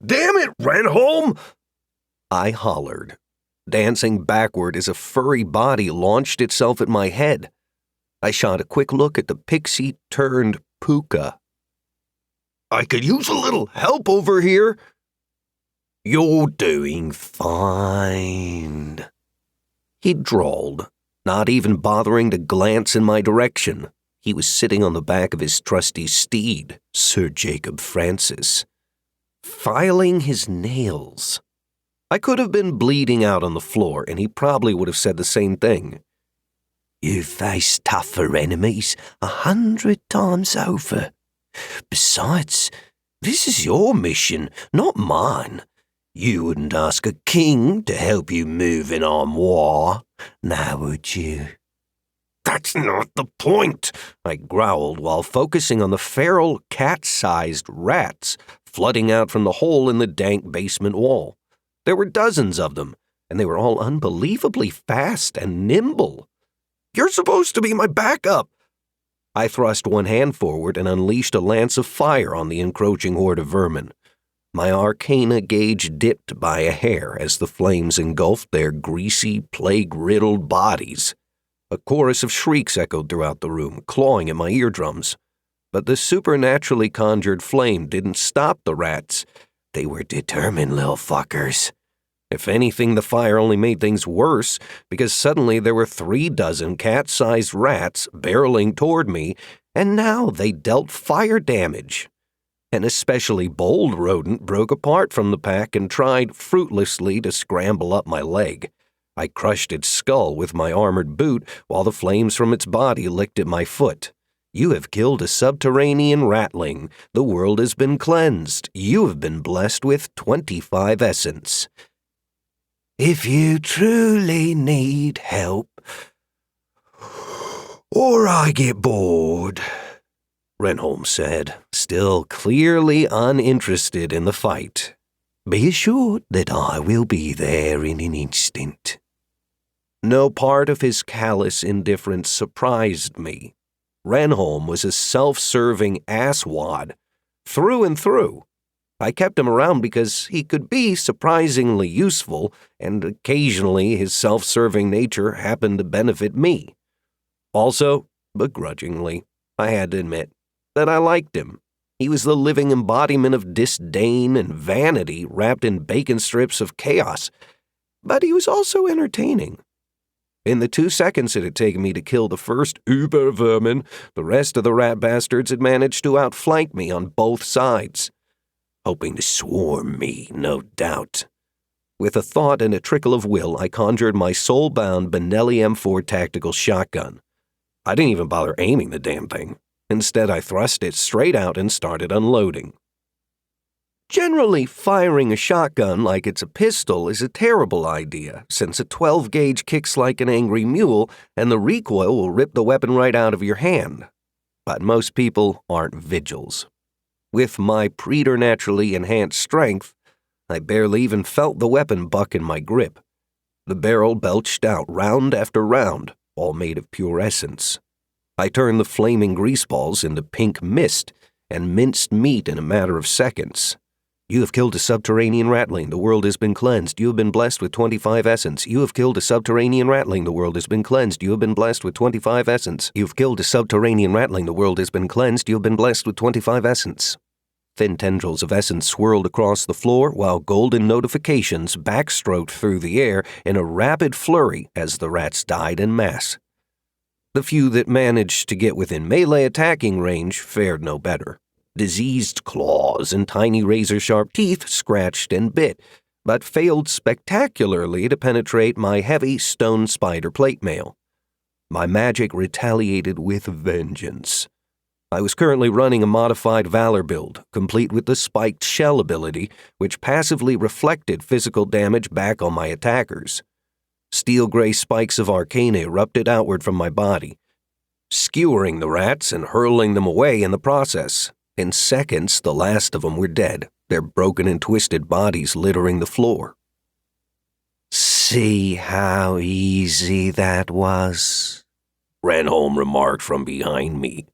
Damn it, Renholm! I hollered, dancing backward as a furry body launched itself at my head. I shot a quick look at the pixie-turned puka. I could use a little help over here. You're doing fine, he drawled, not even bothering to glance in my direction. He was sitting on the back of his trusty steed, Sir Jacob Francis, filing his nails. I could have been bleeding out on the floor, and he probably would have said the same thing. You face tougher enemies 100 times over. Besides, this is your mission, not mine. You wouldn't ask a king to help you move an armoire, now would you? That's not the point, I growled while focusing on the feral cat-sized rats flooding out from the hole in the dank basement wall. There were dozens of them, and they were all unbelievably fast and nimble. You're supposed to be my backup. I thrust one hand forward and unleashed a lance of fire on the encroaching horde of vermin. My arcana gauge dipped by a hair as the flames engulfed their greasy, plague-riddled bodies. A chorus of shrieks echoed throughout the room, clawing at my eardrums. But the supernaturally conjured flame didn't stop the rats. They were determined little fuckers. If anything, the fire only made things worse, because suddenly there were 36 cat-sized rats barreling toward me, and now they dealt fire damage. An especially bold rodent broke apart from the pack and tried fruitlessly to scramble up my leg. I crushed its skull with my armored boot while the flames from its body licked at my foot. You have killed a subterranean ratling. The world has been cleansed. You have been blessed with 25 essence. If you truly need help, or I get bored, Renholm said, still clearly uninterested in the fight, be assured that I will be there in an instant. No part of his callous indifference surprised me. Renholm was a self-serving asswad, through and through. I kept him around because he could be surprisingly useful, and occasionally his self-serving nature happened to benefit me. Also, begrudgingly, I had to admit that I liked him. He was the living embodiment of disdain and vanity wrapped in bacon strips of chaos, but he was also entertaining. In the 2 seconds it had taken me to kill the first uber vermin, the rest of the rat bastards had managed to outflank me on both sides. Hoping to swarm me, no doubt. With a thought and a trickle of will, I conjured my soul-bound Benelli M4 tactical shotgun. I didn't even bother aiming the damn thing. Instead, I thrust it straight out and started unloading. Generally, firing a shotgun like it's a pistol is a terrible idea, since a 12-gauge kicks like an angry mule and the recoil will rip the weapon right out of your hand. But most people aren't vigils. With my preternaturally enhanced strength, I barely even felt the weapon buck in my grip. The barrel belched out round after round, all made of pure essence. I turned the flaming greaseballs into pink mist and minced meat in a matter of seconds. You have killed a subterranean ratling. The world has been cleansed. You have been blessed with 25 essence. You have killed a subterranean ratling. The world has been cleansed. You have been blessed with 25 essence. You've killed a subterranean ratling. The world has been cleansed. You have been blessed with 25 essence. Thin tendrils of essence swirled across the floor while golden notifications backstroked through the air in a rapid flurry as the rats died en masse. The few that managed to get within melee attacking range fared no better. Diseased claws and tiny razor-sharp teeth scratched and bit, but failed spectacularly to penetrate my heavy stone spider plate mail. My magic retaliated with vengeance. I was currently running a modified Valor build, complete with the spiked shell ability, which passively reflected physical damage back on my attackers. Steel-gray spikes of arcana erupted outward from my body, skewering the rats and hurling them away in the process. In seconds, the last of them were dead, their broken and twisted bodies littering the floor. See how easy that was? Renholm remarked from behind me.